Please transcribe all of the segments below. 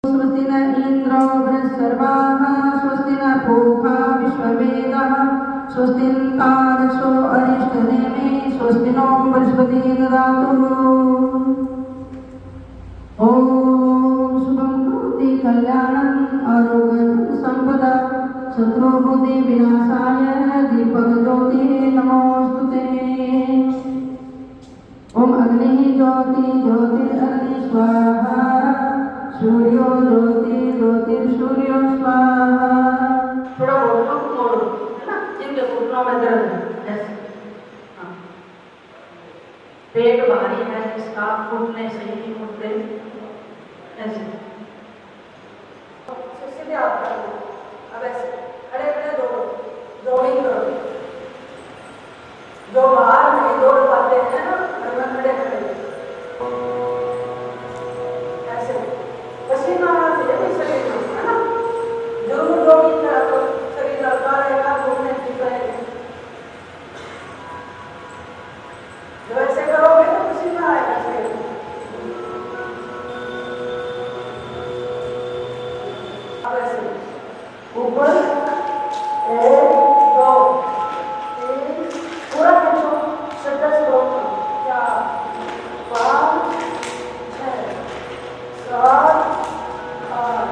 स्वस्ति न इंद्रो बृहस्पतिर्वाः स्वस्ति न पूषा विश्ववेदाः स्वस्ति तारसो अरिष्टनेमि स्वस्ति नो बृहस्पतिः ददातु। ओम शुभं करोति कल्याणं आरोग्यं संपदा शत्रुबुद्धि विनाशाय दीपक ज्योति नमोस्तुते। ओम अग्नि ज्योति ज्योतिरग्नि स्वाहा सूर्यो ज्योति ज्योतिर्सूर्यो स्वाहा। थोड़ा बोलो मोड़ो है ना, जिनके घुटनों में दर्द है ऐसे। हाँ। पेट भारी है इसका, घुटने सही नहीं मुड़ते ऐसे। सीधे आप कर लो। अब ऐसे खड़े खड़े दौड़ो, जॉगिंग करो। जो बाहर नहीं दौड़ पाते हैं ना, घर में खड़े खड़े ऐसे पसीना आना चाहिए शरीर में, है ना। जरूर जॉगिंग करा तो शरीर हल्का रहेगा, घूमने ठीक रहेगा। जब ऐसे करोगे तो पसीना आएगा शरीर में। अब ऐसे ऊपर 1 2 3 पूरा खींचो, 10 4 5 6 7 8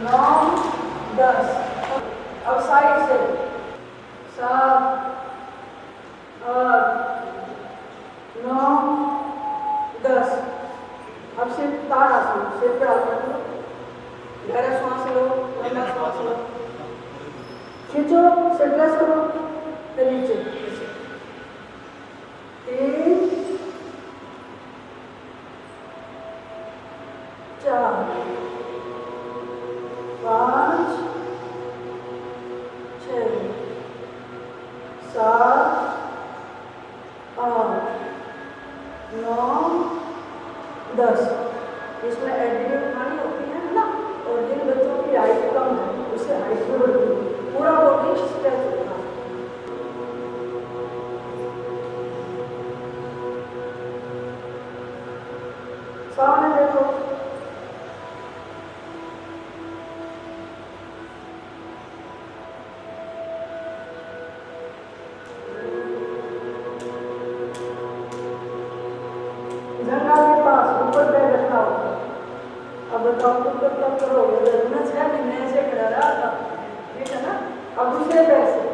9 10। अब साइड से 7 8 9 10। अब सिर्फ ताड़ासन, सिर पे हाथ रख लो, गहरा श्वास लो, लंबा श्वास लो, खींचो, सेटलेस करो, फिर नीचे 3 4 5 6 7 8 9 10। इसमें एल्टीट्यूड खानी होती है ना, और जिन बच्चों की हाइट कम है उससे हाइट भी बढ़ती है। पूरा बॉडी स्ट्रेच होता है। सामने देखो, जंगा के पास ऊपर पैर रखा हो। अब बताओ तुम कब तक करोगे? मैं 6 महीने से खड़ा रहा था, ठीक है ना। अब दूसरे पैर से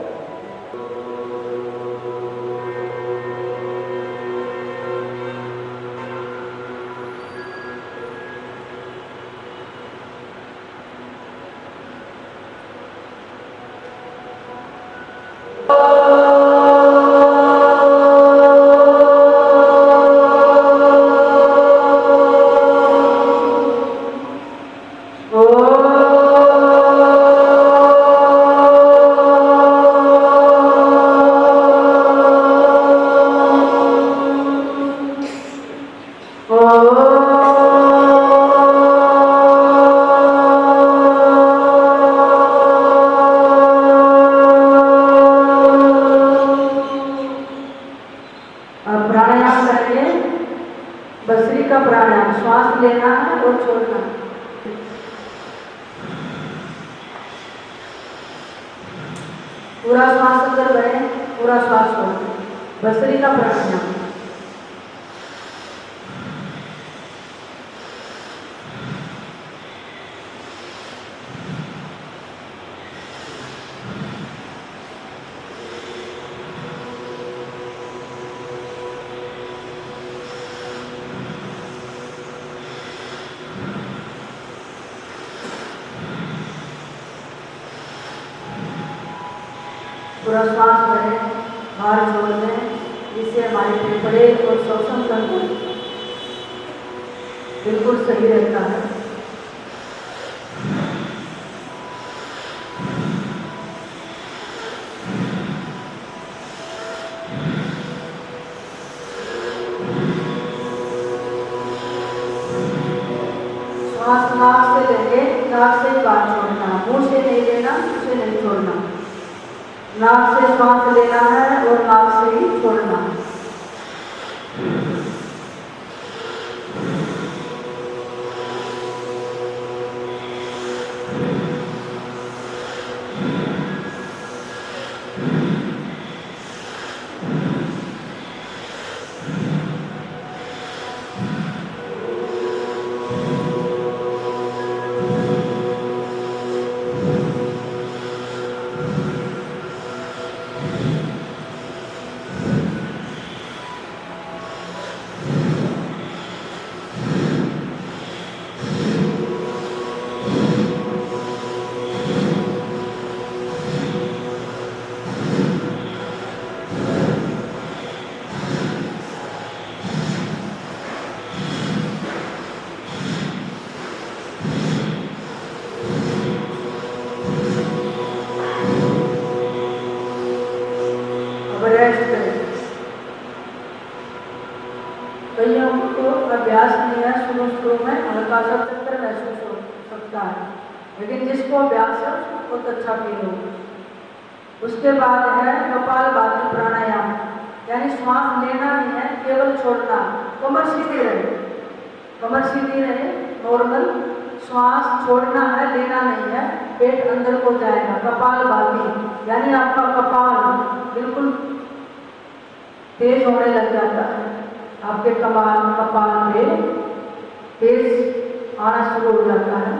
बसरी का प्राणायाम। श्वास लेना है और छोड़ना। पूरा श्वास अंदर भरें, पूरा श्वास छोड़ें। बसरी का प्राणायाम। पूरा श्वास भरें, बाहर छोड़ दें, जिससे हमारे फेफड़े और श्वसन तंत्र बिल्कुल सही रहता है। श्वास नाक से लेंगे, नाक से बाहर छोड़ना, मुंह से नहीं लेना, मुंह से नहीं छोड़ना। नाक से श्वास लेना है और नाक से ही छोड़ना है। रेस्ट करें। कईयों को अभ्यास नहीं है, शुरू में हल्का सा चक्कर महसूस हो सकता है, लेकिन जिसको अभ्यास है उसको बहुत अच्छा फील होगा। उसके बाद है कपालभाति प्राणायाम, यानी श्वास लेना नहीं है, केवल छोड़ना। कमर सीधी रहे, कमर सीधी रहे, नॉर्मल श्वास छोड़ना है, लेना नहीं है, पेट अंदर को जाएगा। कपालभाति यानी आपका कपाल बिल्कुल तेज होने लग जाता है, आपके कपाल में तेज आना शुरू हो जाता है।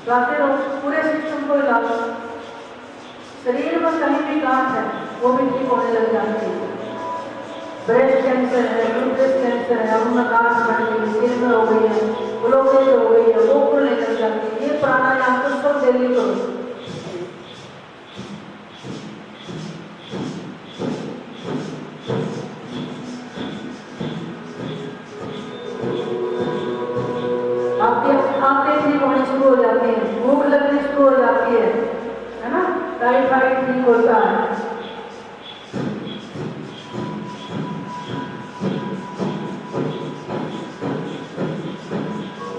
गाते रहो, पूरे सिस्टम को हिलाओ। शरीर में कहीं भी गांठ है वो भी ठीक होने लग जाती है। ब्रेस्ट कैंसर है, यूट्रस कैंसर है, उनमें गांठ बढ़ गई, सिर में हो गई है, ब्लॉकेज हो गई है, वो खुलने लग जाती है। ये प्राणायाम तो सब डेली करो। आपकी आंखें ठीक होनी शुरू हो जाती है, भूख लगनी शुरू हो जाती है ना, टाइफाइड ठीक होता है।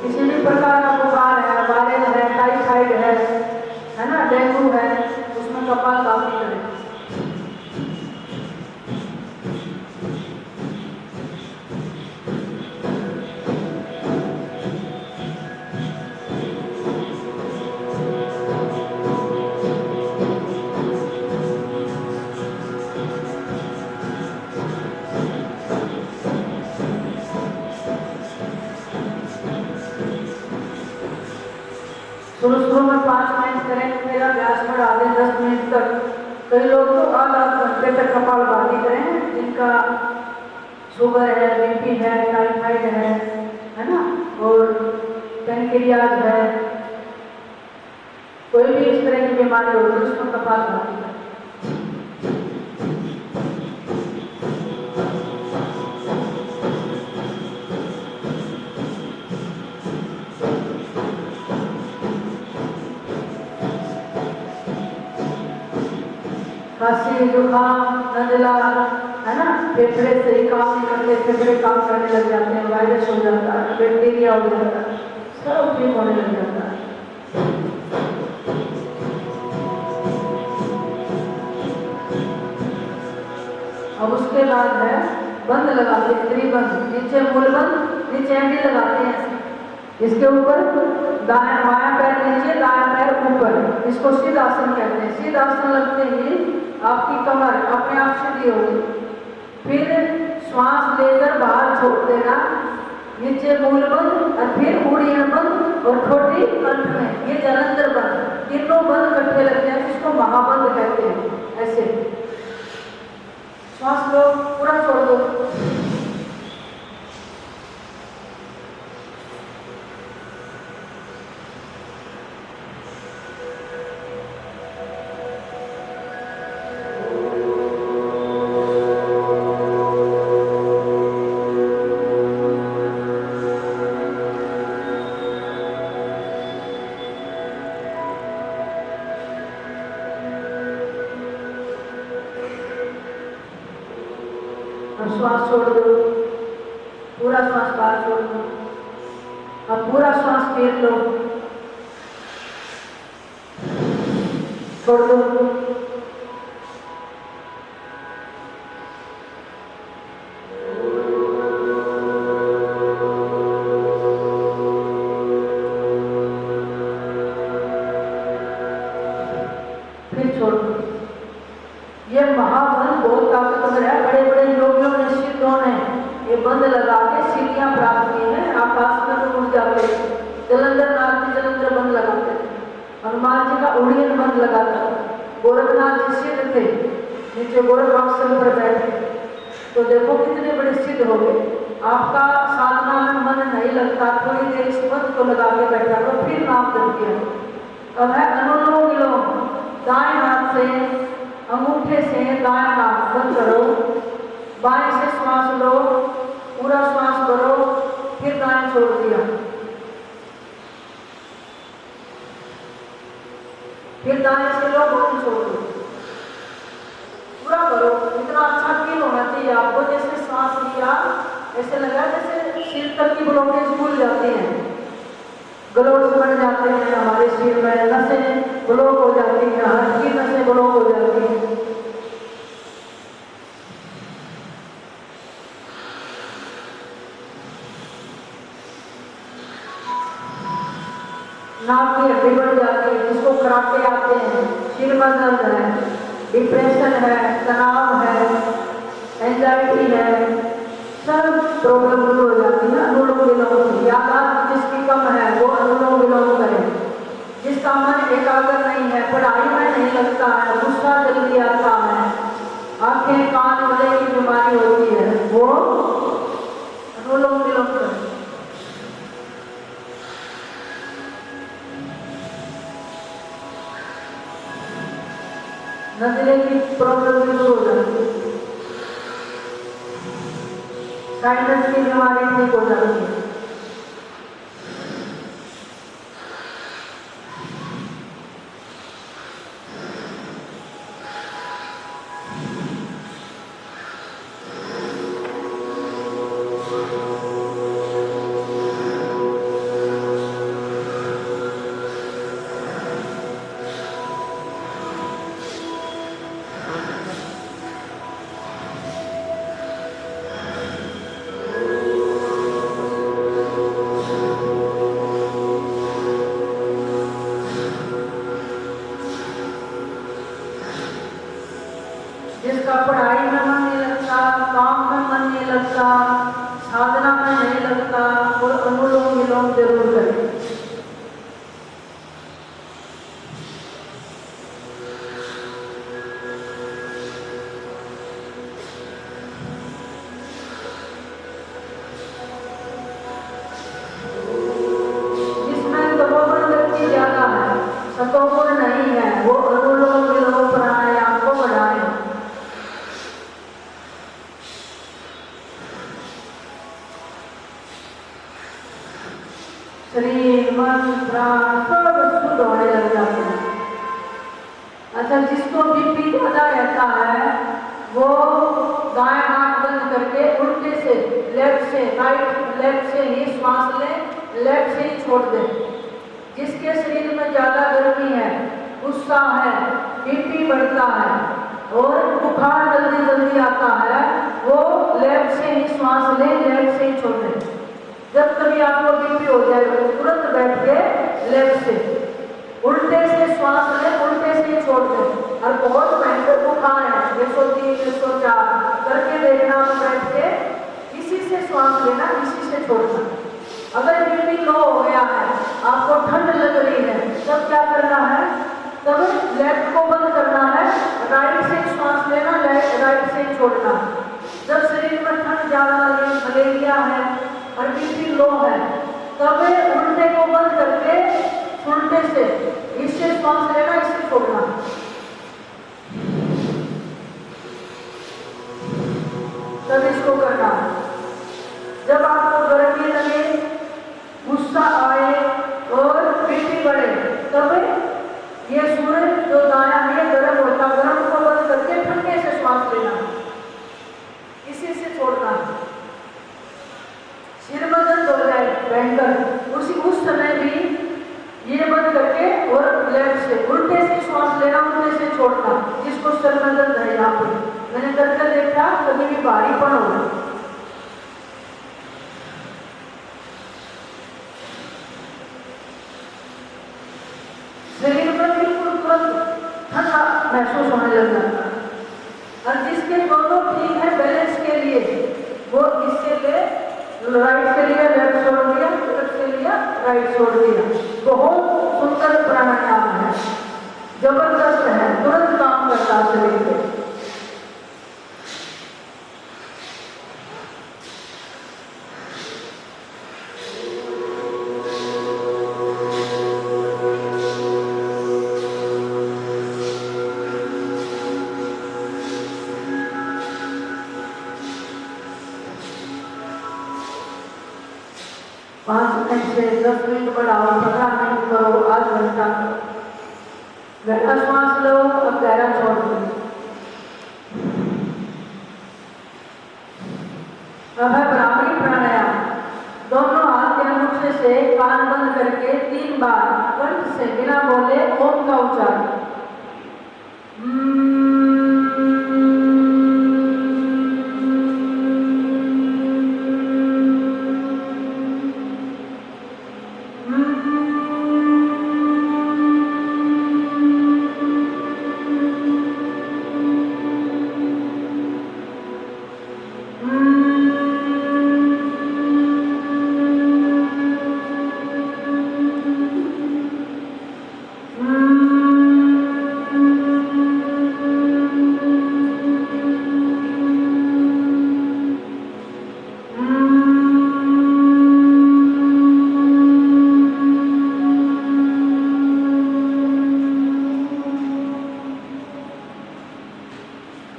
किसी भी प्रकार का बुखार है, वायरल है, टाइफाइड है ना, डेंगू है, उसमें कपालभाति करें। शुरू में 5 मिनट करें, मेरा अभ्यास बढ़ा दें 10 मिनट तक। कई लोग तो आधा घंटे तक कपालभाति करें, जिनका शुगर है, बीपी है, टाइफाइड है ना, और पैनक्रियाज है, कोई भी इस तरह की बीमारी होती है उसमें कपालभाति करें। खांसी, जुकाम, नजला है ना, फेफड़े सही काम नहीं करते, फेफड़े काम करने लग जाते हैं, वायरस हो जाता है, बैक्टीरिया हो जाता है, सब ठीक होने लग जाता है। अब उसके बाद है बंद लगाते हैं, त्रिबंध, नीचे मूलबंध, नीचे एंडी लगाते हैं। इसके ऊपर दायां बायां पैर नीचे, दायां पैर ऊपर, इसको सिद्धासन कहते हैं। सिद्धासन लगते ही आपकी कमर अपने आप सीधी होगी। फिर श्वास लेकर बाहर छोड़ देना, नीचे मूल बंद और फिर उड़ियन बंद और छोटी कंठ में, ये जलंधर बंद, तीनों बंद इकट्ठे लगते हैं, जिसको महाबंद कहते हैं। ऐसे श्वास लो, पूरा छोड़ दो। श्वास छोड़ दो, पूरा श्वास बाहर छोड़ दो। अब पूरा श्वास फेर लो, छोड़ दो। फिर छोड़ दो। ये महाबंध बहुत ताकतवर है, बड़े बड़े योगियों ने, सिद्धों ने ये बंद लगा के सीढ़ियां प्राप्त की है, आकाश में उड़ जाते। जलंधर नाथ जी जलंधर बंद लगाते थे, हनुमान जी का उड़ियन बंद लगाता था, गोरखनाथ जी सिद्ध थे, नीचे गोरखासन पर बैठे। तो देखो कितने बड़े सिद्ध हो गए। आपका साधना में मन नहीं लगता, थोड़ी देर इस बंद को लगा के बैठा तो फिर नाम जप किया। अब है अनुलोम विलोम, दाएं हाथ से अंगूठे से दाएं नाक बंद करो, बाएं से श्वास लो, पूरा श्वास करो, फिर दाएं छोड़ दिया। फिर दाएं से लो, बाएं छोड़ दो, पूरा करो। इतना अच्छा फील होना चाहिए आपको, जैसे सांस लिया ऐसे लगा जैसे सिर तक की ब्लॉकेज खुल जाती हैं, ग्लोव्स बन जाते हैं हमारे सिर में, नसें ब्लॉक हो जाती हैं, हाथ की नसें ब्लॉक हो जाती हैं। नाक की हड्डी बढ़ जाती है, जिसको खराटे आते हैं, सिर में दर्द है, डिप्रेशन है, तनाव है, एंजाइटी है, सब प्रॉब्लम दूर हो जाती है अनुलोम विलोम से। यादाश्त जिसकी कम है वो अनुलोम विलोम करे। जिसका मन एकाग्र नहीं है, पढ़ाई में नहीं लगता है, गुस्सा जल्दी आता है, आंखें कान गले की बीमारी होती है, वो अनुलोम विलोम करे। नजरे की प्रॉब्लम भी दूर हो जाती है, साइनस की बीमारी ठीक हो जाती है। जिसका पढ़ाई में मन नहीं लगता, काम में मन नहीं लगता, साधना में नहीं लगता, वो अनुलोम विलोम जरूर करें। जिसमें तमोगुण व्यक्ति ज्यादा है, सतोगुण नहीं है, वो अनुलोम विलोम प्राणायाम को बढ़ाए। शरीर मन प्राण सब शुद्ध होने लग जाते हैं। अच्छा, जिसको बीपी ज्यादा रहता है वो दाएं हाथ बंद करके उल्टे से लेफ्ट से राइट लेफ्ट से ही श्वास ले, लेफ्ट से ही छोड़ दे। जिसके शरीर में ज्यादा गर्मी है, गुस्सा है, बीपी बढ़ता है और बुखार जल्दी जल्दी आता है, वो लेफ्ट से ही श्वास ले, लेफ्ट से ही छोड़ दे। जब कभी आपको बीपी हो जाए तुरंत बैठ के लेफ्ट से उल्टे से श्वास ले, उल्टे से छोड़ दे। और बहुत भयंकर बुखार है, 103 104 करके देखना, बैठ के इसी से श्वास लेना, इसी से छोड़ना। अगर बीपी लो हो गया है, आपको ठंड लग रही है, तब क्या करना है, तब लेफ्ट को बंद करना है, राइट से श्वास लेना, राइट से छोड़ना। जब शरीर में ठंड ज्यादा लगे, मलेरिया है और बीपी लो है, तब उल्टे को बंद करके उल्टे से इससे श्वास लेना, इससे छोड़ना। तब इसको करना। जब आपको गर्मी लगे, गुस्सा आए और बीपी बढ़े, तब ये सूरज जो दाया है गर्म होता, गर्म को बंद करके ठंडे से श्वास लेना, इसी से छोड़ना। सिर में दर्द हो जाए भयंकर, उस समय भी ये बंद करके और लेफ्ट से उल्टे से श्वास लेना, उल्टे से छोड़ना। जिसको सिर में दर्द है, यहाँ पे मैंने करके देखा, कभी भी भारीपन होगा। शरीर में बिल्कुल तुरंत ठंडा महसूस होने लग जाता है। और जिसके दोनों ठीक है बैलेंस के लिए, वो इससे ले राइट से लिया, लेफ्ट छोड़ दिया, लेफ्ट से लिया, राइट छोड़ दिया। बहुत सुंदर प्राणायाम है, जबरदस्त है, तुरंत काम करता है शरीर पे। से 10 मिनट बढ़ाओ, 15 मिनट करो, आध घंटा करो। गहरा श्वास लो, अब गहरा छोड़ दो। अब है ब्राह्मणी प्राणायाम। दोनों हाथ के अंगूठे से कान बंद करके 3 बार कंठ से बिना बोले ओम का उच्चारण।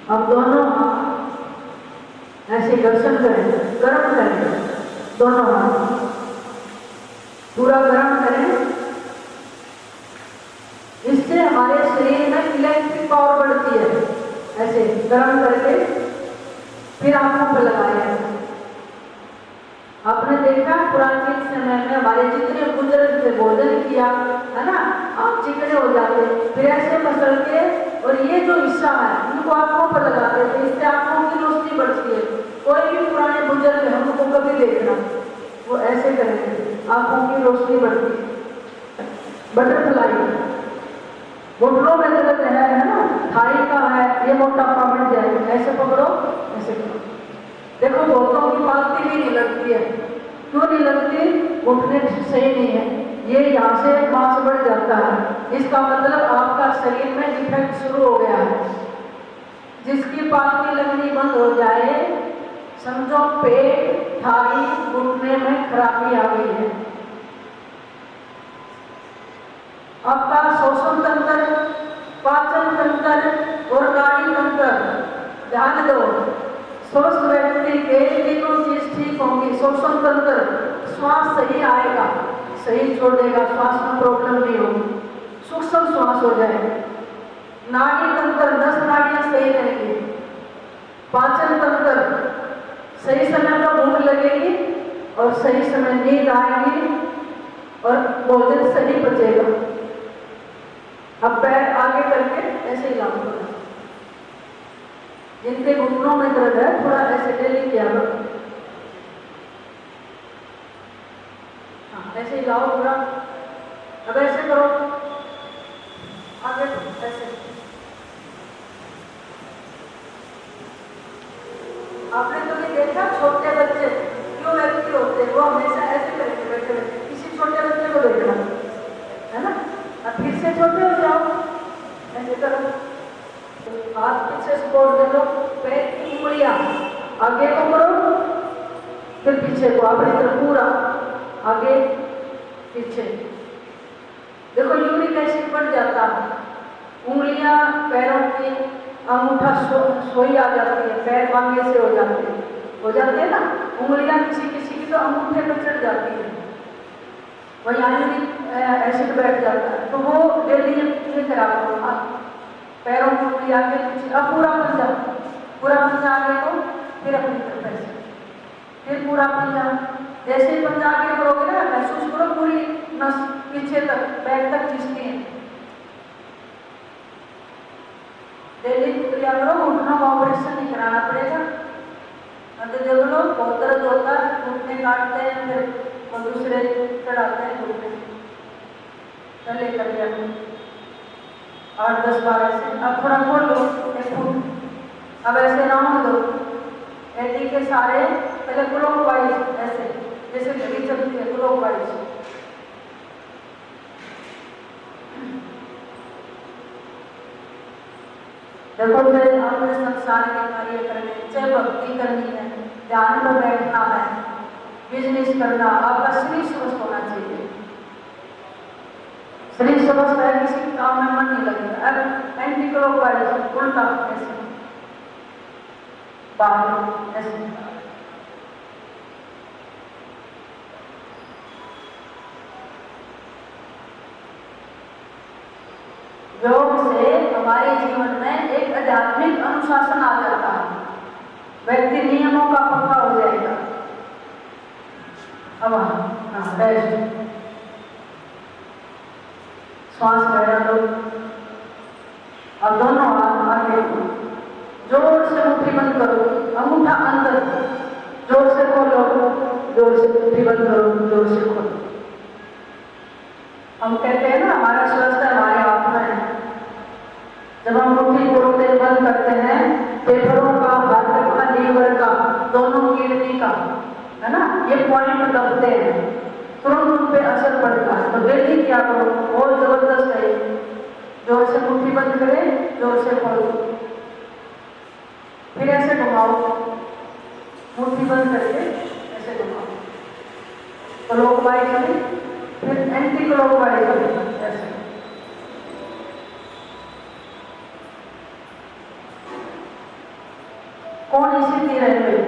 अब दोनों हाथ ऐसे घर्षण करें, गर्म करें, दोनों हाथ पूरा गर्म करें। इससे हमारे शरीर में इलेक्ट्रिक पावर बढ़ती है। ऐसे गर्म करके फिर आंखों पर लगाए। आपने देखा पुराने समय में हमारे जितने बुजुर्ग थे, भोजन किया है ना, आप चिकने हो जाते, फिर ऐसे मसल के और ये जो हिस्सा है उनको आंखों पर लगाते थे। इससे आंखों की रोशनी बढ़ती है। कोई भी पुराने बुजुर्ग है उनको कभी देखना, वो ऐसे करेंगे, आंखों की रोशनी बढ़ती है। बटरफ्लाई घुटनों में दर्द है ना, थाई का है, ये मोटापा बढ़ जाए, ऐसे पकड़ो, ऐसे करो। देखो बहुतों की पालती भी नहीं लगती है। क्यों नहीं लगती? घुटने सही नहीं है, ये यहाँ से मांस बढ़ जाता है। इसका मतलब आपका शरीर में डिफेक्ट शुरू हो गया है। जिसकी पालती लगनी बंद हो जाए, समझो पेट, थाई, घुटने में खराबी आ गई है। आपका श्वसन तंत्र, पाचन तंत्र और नाड़ी तंत्र, ध्यान दो, स्वस्थ व्यक्ति के तीनों चीज ठीक होंगी। श्वसन तंत्र, श्वास सही आएगा, सही छोड़ेगा, श्वास में प्रॉब्लम नहीं होगी, सूक्ष्म श्वास हो जाएगा। नाड़ी तंत्र, 10 नाड़ियां सही रहेंगी। पाचन तंत्र, सही समय पर भूख लगेगी और सही समय नींद आएगी और भोजन सही पचेगा। अब पैर आगे करके ऐसे ही लागू करें। जिनके घुटनों में दर्द है थोड़ा ऐसे डेली किया करो। हाँ, ऐसे ही लाओ पूरा। अब ऐसे करो, आगे ऐसे। आपने तो ये देखा छोटे बच्चे क्यों व्यक्ति होते हैं, वो हमेशा ऐसे करके बैठे रहते हैं। किसी छोटे बच्चे को देखना है ना। अब फिर से छोटे हो जाओ, ऐसे करो, हाथ पीछे सपोर्ट दे लो, पैर की उंगलियां आगे को करो, फिर पीछे को, अपनी तरफ पूरा आगे पीछे। देखो यूरिक एसिड बढ़ जाता है, उंगलियां पैरों की, अंगूठा सोई आ जाती है, पैर मांगे से हो जाते हैं ना। उंगलियां किसी किसी की तो अंगूठे पर चढ़ जाती है, वही यूरिक एसिड बैठ जाता है। तो वो डेली ये करा करो, पैरों को आगे पीछे। अब पूरा पंजा आगे को, फिर अपनी तरफ ऐसे, फिर पूरा पंजा। जैसे ही पंजा आगे करोगे ना, महसूस करो पूरी नस पीछे तक, बैक तक खींचती है। डेली क्रिया करो, घुटनों का ऑपरेशन नहीं कराना पड़ेगा। देख लो बहुत दर्द होता है, घुटने काटते हैं, फिर और दूसरे चढ़ाते हैं घुटने। चले कर लिया 8-10 बार ऐसे। अब थोड़ा मोड़ लो 1 फुट। अब ऐसे राउंड दो एडी के सारे, पहले क्लॉकवाइज ऐसे, जैसे घड़ी चलती है क्लॉकवाइज। देखो फिर आपने संसार के कार्य करने, चाहे भक्ति करनी है, ध्यान में बैठना है, बिजनेस करना, आपका शरीर स्वस्थ होना चाहिए। शरीर स्वस्थ है, किसी काम में मन नहीं लगेगा। अब एंटी क्लॉकवाइज उल्टा ऐसे बाहर ऐसे। योग से हमारे जीवन में एक आध्यात्मिक अनुशासन आ जाता है, व्यक्ति नियमों का पक्का हो जाएगा। अब रेस्ट, श्वास लेना लो। अब दोनों हाथ आगे, जोर से मुट्ठी बंद करो, अंगूठा अंदर, जोर से खोलो, जोर से मुट्ठी बंद करो, जोर से खोलो। हम कहते हैं ना हमारा स्वास्थ्य हमारे हाथ में है। जब हम मुट्ठी खोलते बंद करते हैं, फेफड़ों का, हार्ट का, लीवर का, दोनों किडनी का, है ना, ये पॉइंट दबते हैं, तुरंत उन पे असर पड़ता है। तो डेली क्या करो, बहुत जबरदस्त है, जोर से मुट्ठी बंद करें, जोर से खोलो, फिर ऐसे घुमाओ, मुट्ठी बंद करके ऐसे घुमाओ, क्लॉकवाइज में, फिर एंटी क्लॉकवाइज में, ऐसे। कौन इसी तीर में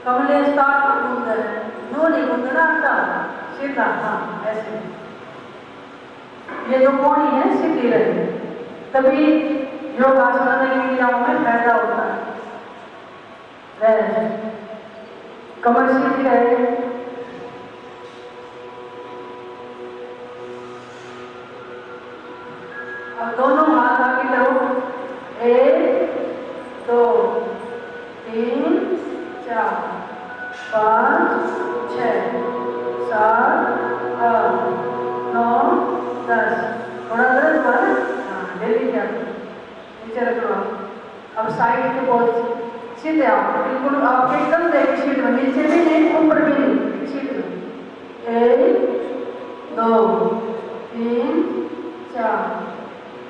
कमले स्टार्ट गूंद नो नहीं गूंदना आता सीधा, हाँ ऐसे। ये जो कोणी है सीधी रहे, तभी योगासन की क्रियाओं में फायदा होता है। कमर सीधी रहे, अब दोनों हाथ आगे करो, 1 2 3 4 5 6 7 8 9 10। थोड़ा दर्द हुआ ना, हाँ डेली क्या नीचे रख लो। अब साइड के बहुत सीधे आप बिल्कुल आपके एकदम देखिए सीट में, नीचे भी नहीं ऊपर भी नहीं, सीट में 1 2 3 4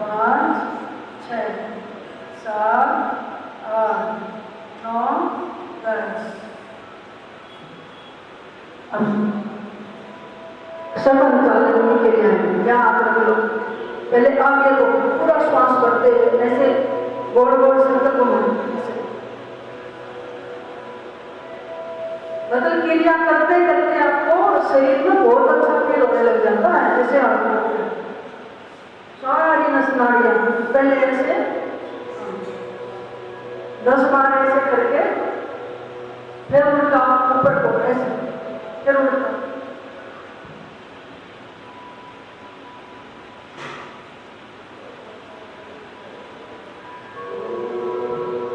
5 6 7 8 9 10। सफल चालन के लिए क्या आप रख लो, पहले आगे को पूरा श्वास भरते ऐसे गोल गोल सर्कल घुमाओ, मतलब क्रिया करते करते आपको शरीर में बहुत अच्छा फील होने लग जाता है। जैसे आप सारी नस नाड़ियां पहले ऐसे 10 बार ऐसे करके, फिर उल्टा ऊपर को ऐसे, फिर उल्टा,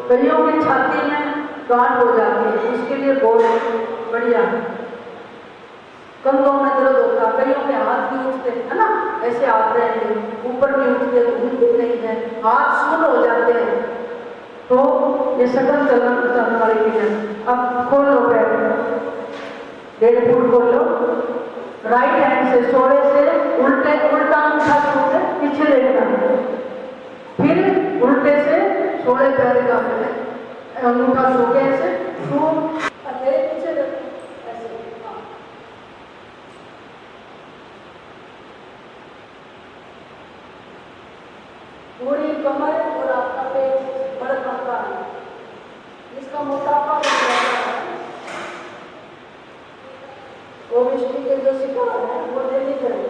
कईयों की छाती में गांठ हो जाती है, उसके लिए बहुत बढ़िया है। कंधों में दर्द होता, कईयों के हाथ भी उठते है ना, ऐसे हाथ रहेंगे, ऊपर भी उठते, घूमते नहीं है, हाथ शून्य हो जाते हैं, तो ये सकल चलन वाली चीज है। अब खोलो पैर, 1.5 फुट खोलो, राइट हैंड से सोड़े से उल्टे, उल्टा अंगूठा छूटे पीछे लेटना, फिर उल्टे से सोड़े पैर का अंगूठा छू के ऐसे छू पीछे ऐसे, हाँ। पूरी कमर और आपका पेट बढ़ सकता है, इसका मोटापा है, ओबेसिटी के जो शिकार है वो डेली करें।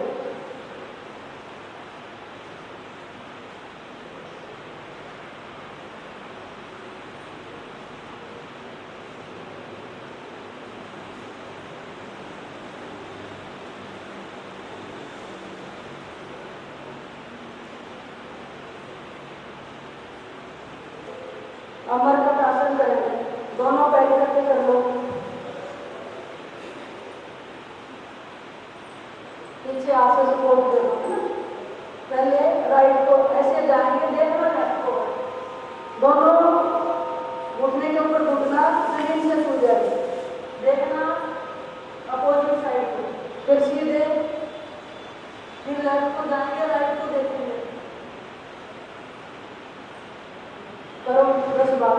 अमरकट आसन करें, दोनों पैर इकट्ठे कर लो, पीछे हाथ से सपोर्ट करो। पहले राइट को ऐसे जाएंगे, देखना लेफ्ट को, दोनों घुटने के ऊपर घुटना जमीन से छू जाएगा, देखना अपोजिट साइड को, फिर सीधे, फिर लेफ्ट को जाएंगे, राइट को देखेंगे, करो 10 बार।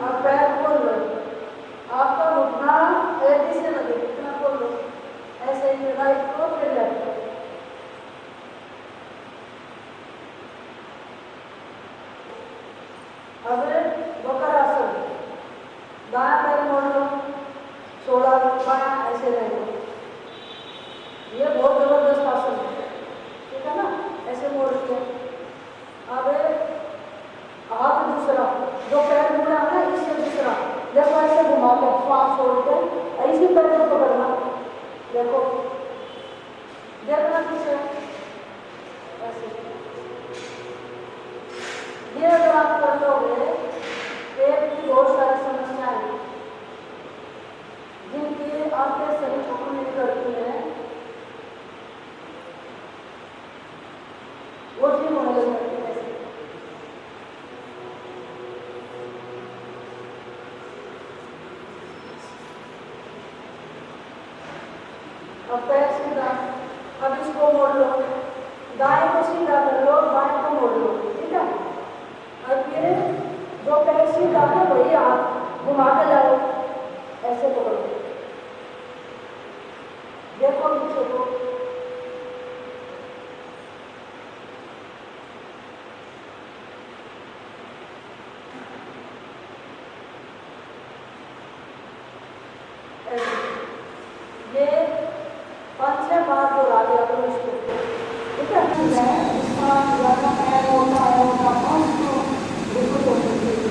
अब पैर खोल लो, आपका घुटना ऐसे से लगे, राइट को फिर लेफ्ट को। अब वक्रासन, दायां पैर मोड़ लो, 16 बायां ऐसे रहेगा। ये बहुत जबरदस्त आसन है, ठीक है ना, ऐसे मोड़ के। अब हाथ दूसरा, जो पैर मुड़ा है ना इससे दूसरा, देखो ऐसे घुमा के श्वास छोड़ के ऐसे पैर को पकड़ना, देखो देखना पीछे ऐसे। ये अगर आप कर लोगे, पेट की बहुत सारी समस्याएं जिनकी आपके शरीर को पूरी करती है वो ठीक होने लग जाती है। ऐसे अब पैर सीधा, अब इसको मोड़ लो, दाएं को सीधा कर लो, बाएं को मोड़ लो, ठीक है। अब फिर जो पैर सीधा है वही हाथ घुमा कर जाओ, ऐसे पकड़ो, देखो पीछे को। ये 5-6 बार दोहरा दिया करो इसको, ठीक है। इसका ज़्यादा पैर होता है उसको बिल्कुल हो सकती है।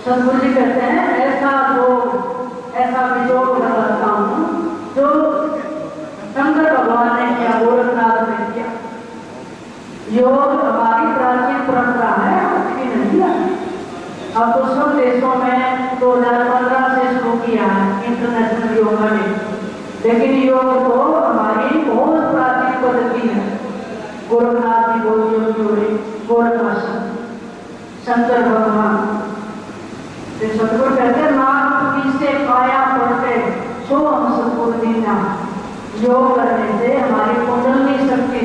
सदगुरु जी कहते हैं ऐसा वियोग लगाता हूँ जो शंकर भगवान ने किया, गोरखनाथ ने किया। योग हमारी प्राचीन परंपरा है, अच्छी नहीं है। अब तो सब देशों में 2015 से शुरू किया है इंटरनेशनल योगा ने, लेकिन योग तो हमारी बहुत प्राचीन पद्धति है। गोरखनाथ जी बहुत योगी हुए, गोरखासन, शंकर भगवान। सतगुरु कहते नागपुनी से काया पड़ते सो हम सतगुरु दीना। योग करने से हमारी कुंडलनी शक्ति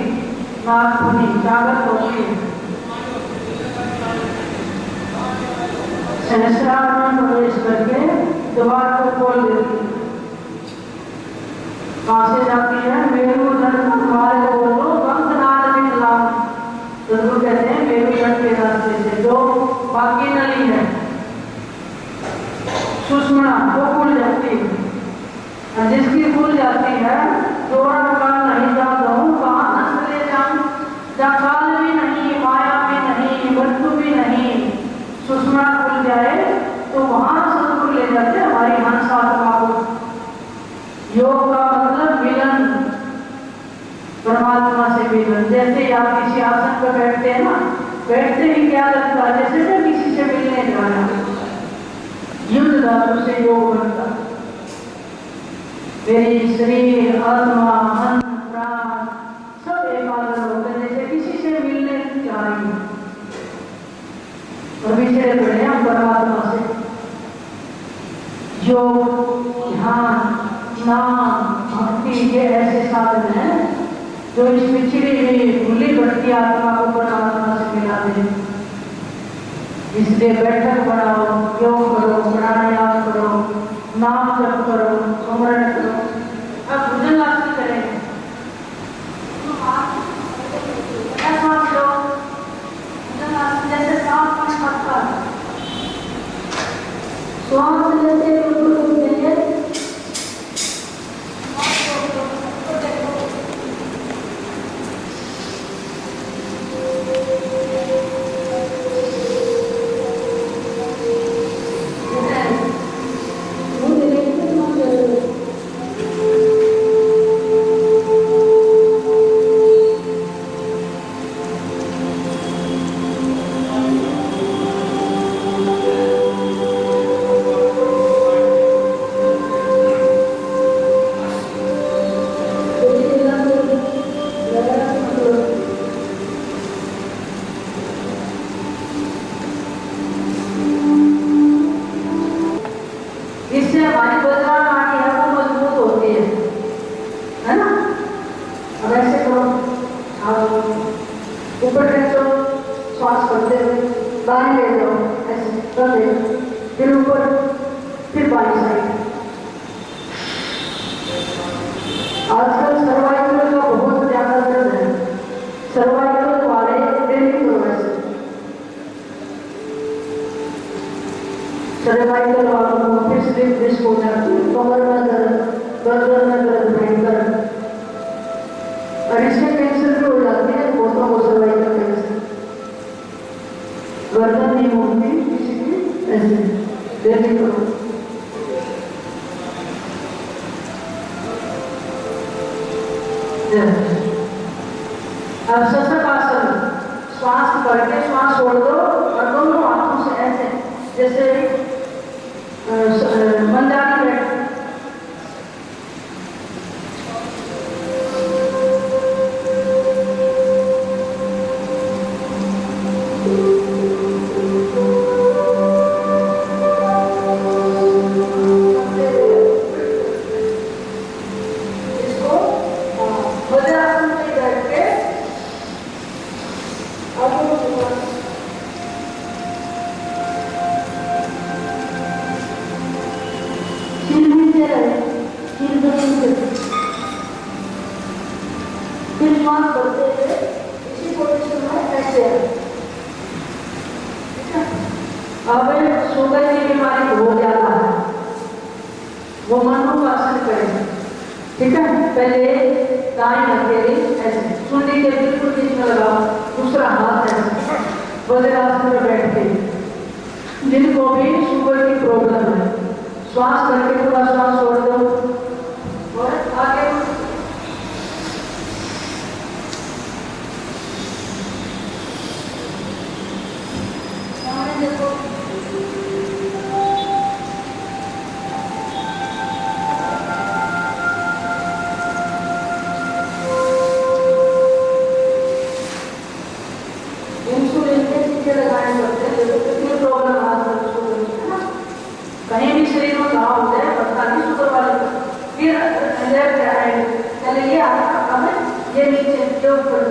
नागपुनी जागृत होती है। सहस्रार में प्रवेश करके द्वार को खोल देती है। कहाँ से जाती है? मेरुदंड द्वार को बोलो बंधनाद में लाभ। सतगुरु कहते हैं मेरुदंड के रास्ते से जो बाकी नली है सुषमणा वो खुल जाती है, और जिसकी खुल जाती है दोहरा काल नहीं जाता हूँ, कहाँ नष्ट ले जाऊँ, जहाँ काल भी नहीं, माया भी नहीं, वस्तु भी नहीं, सुषमणा खुल जाए तो वहाँ सतगुरु ले जाते हमारी हंस आत्मा को। योग का मतलब मिलन, परमात्मा से मिलन। जैसे आप किसी आसन पर बैठते हैं ना, बैठते ही क्या लगता है जैसे किसी से मिलने जाना। युद्ध धातु से योग बनता। मेरी शरीर, आत्मा, मन, प्राण सब एकाग्र होते हैं जैसे किसी से मिलने जा रही है और बिछड़े पड़े हैं परमात्मा से। योग, ध्यान, नाम, भक्ति ये ऐसे साधन हैं जो इस पिछड़ी हुई भूली भटकी आत्मा को परमात्मा से मिला दे। इसलिए बैठक बनाओ, योग करो, प्राणायाम करो, नाम जप करो, सुमरण करो। अब भुजंगासन करेंगे, भुजंगासन जैसे सांप में फंसता है। श्वास लेते हुए देंगे, आजकल सर्वाइकल का बहुत ज्यादा दर्द है, सर्वाइकल वाले डेली करो ऐसे, सर्वाइकल वालों को फिर स्लिप डिस्क हो जाती है, कमर में दर्द, गर्दन में दर्द भयंकर, और इससे कैंसर भी हो जाती है बहुतों को, सर्वाइकल कैंसर, गर्दन नहीं होती किसी की, ऐसे डेली करो। अब सशक आसन, श्वास करके श्वास छोड़ दो और दोनों हाथों से ऐसे जैसे मंदारी बैठ, अब शुगर की बीमारी हो जाता है, वो मनुवासन करें, ठीक है। पहले दाएं हथेली ऐसे सुंडी के बिल्कुल बीच में लगाओ, दूसरा हाथ ऐसे वज्रासन में बैठ के, जिनको भी शुगर की प्रॉब्लम है, श्वास करके पूरा श्वास छोड़ दो और आगे देखो। इंसुलिन के टीके लगाने पड़ते हैं, जैसे कितनी प्रॉब्लम आ सकती है ना, कहीं भी शरीर में घाव हो जाए पता नहीं शुगर वाले का, फिर लेफ्ट हैंड चले ये आता ये नीचे ये ऊपर,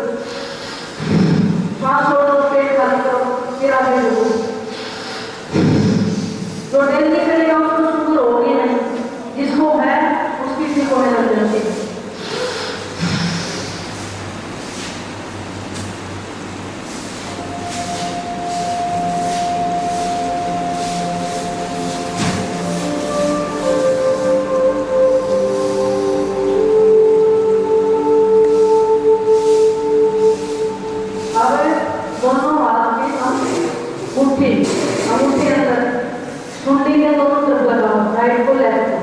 श्वास छोड़ो, पेट खाली करो, फिर आगे बढ़ो। जो डेली करेगा उसको शुगर होगी नहीं, जिसको है उसकी सी होने लग जाती है। अंगूठी अंदर सुंडी के दोनों तरफ लगाओ, राइट को लेफ्ट को।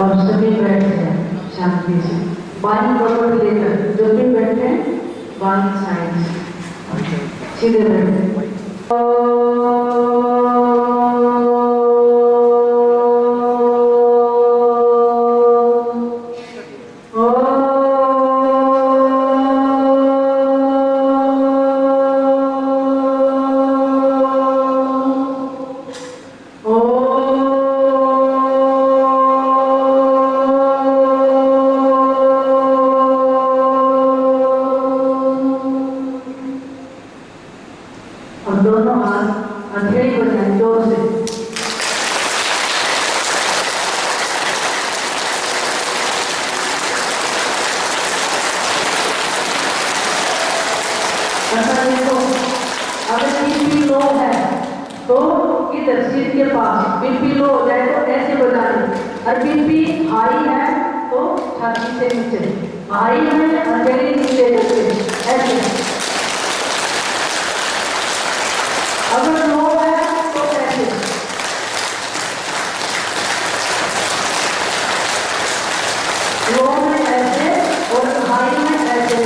और सभी बैठे हैं शांति से, बाईं करोड़ लेकर जो भी बैठे हैं बाईं साइड से सीधे बैठे। और दोनों हाथ हथेली को जाए जोर से, ऐसा देखो। अगर बीपी लो है तो इधर सिर के पास, बीपी लो हो जाए तो ऐसे बजाने, और बीपी हाई है तो छाती से नीचे, हाई है हथेली नीचे ऐसे। अगर लो है तो ऐसे, लो में ऐसे और हाई में ऐसे।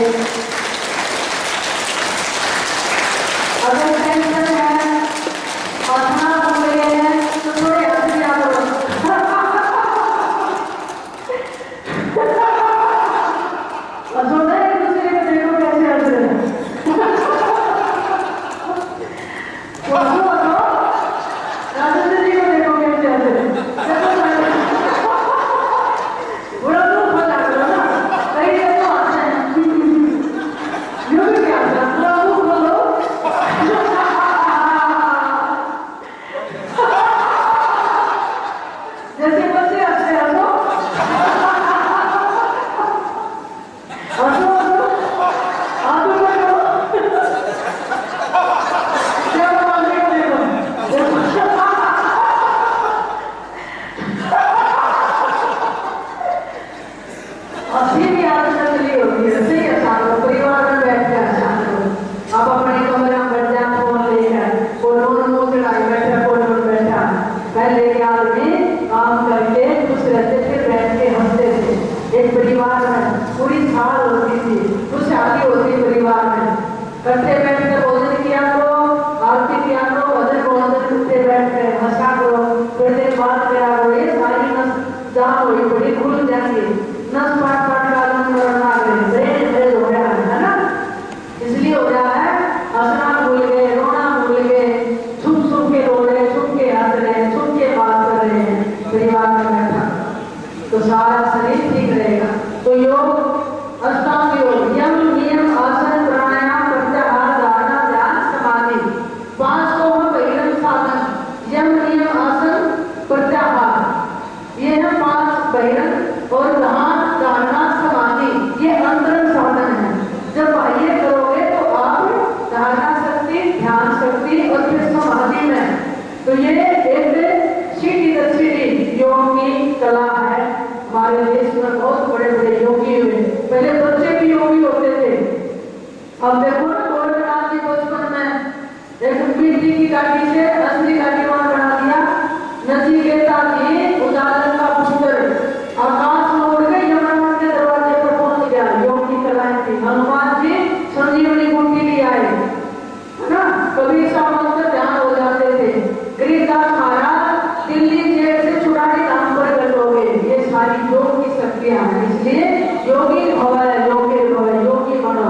घाटी से असली घाटी वहां बना दिया। नचिकेता जी उदाहरण का पुत्र आकाश में उड़ गए, यमराज के दरवाजे पर पहुंच गया। योग की कलाएं थी। हनुमान जी संजीवनी बूटी ले आए, है ना। कभी सामंत ध्यान हो जाते थे। गरीबदास महाराज दिल्ली जेल से छुड़ाने धाम पर गए हो गए। ये सारी योग की शक्तियां हैं। इसलिए योगी भव योगी बनो,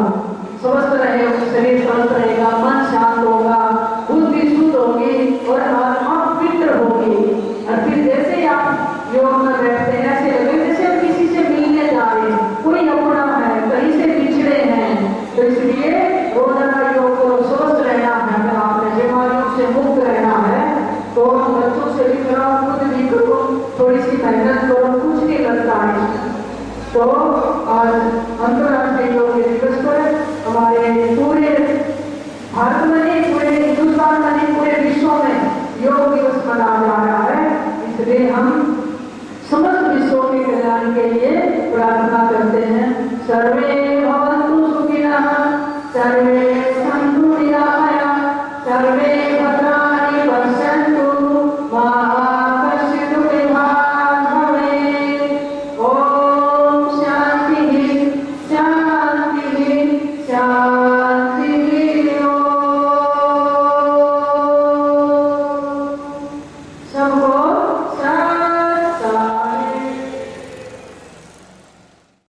स्वस्थ रहे, शरीर स्वस्थ रहेगा, मन शांत होगा, बुद्धि शुद्ध होगी और आत्मा पवित्र होगी। और फिर जैसे ही आप योग में बैठते हैं ऐसे लगे जैसे हम किसी से मिलने जा रहे हैं, कोई अपना है, कहीं से पिछड़े हैं। तो इसलिए रोजाना योग को स्वस्थ रहना है। अगर आपने बीमारियों से मुक्त रहना है तो बच्चों से भी करो, खुद भी करो, थोड़ी सी मेहनत करो, कुछ नहीं लगता है। तो अंतर